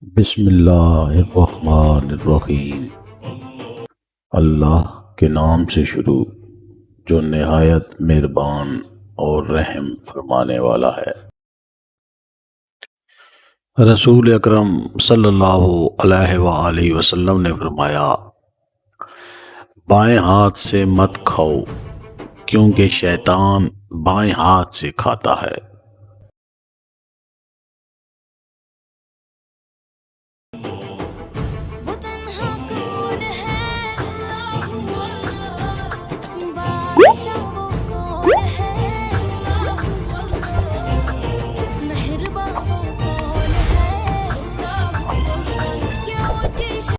बिस्मिल्लाहिर्रहमानिर्रहीम। अल्लाह के नाम से शुरू जो निहायत मेहरबान और रहम फरमाने वाला है। रसूल अकरम सल्लल्लाहु अलैहि वसल्लम ने फरमाया, बाएं हाथ से मत खाओ क्योंकि शैतान बाएं हाथ से खाता है।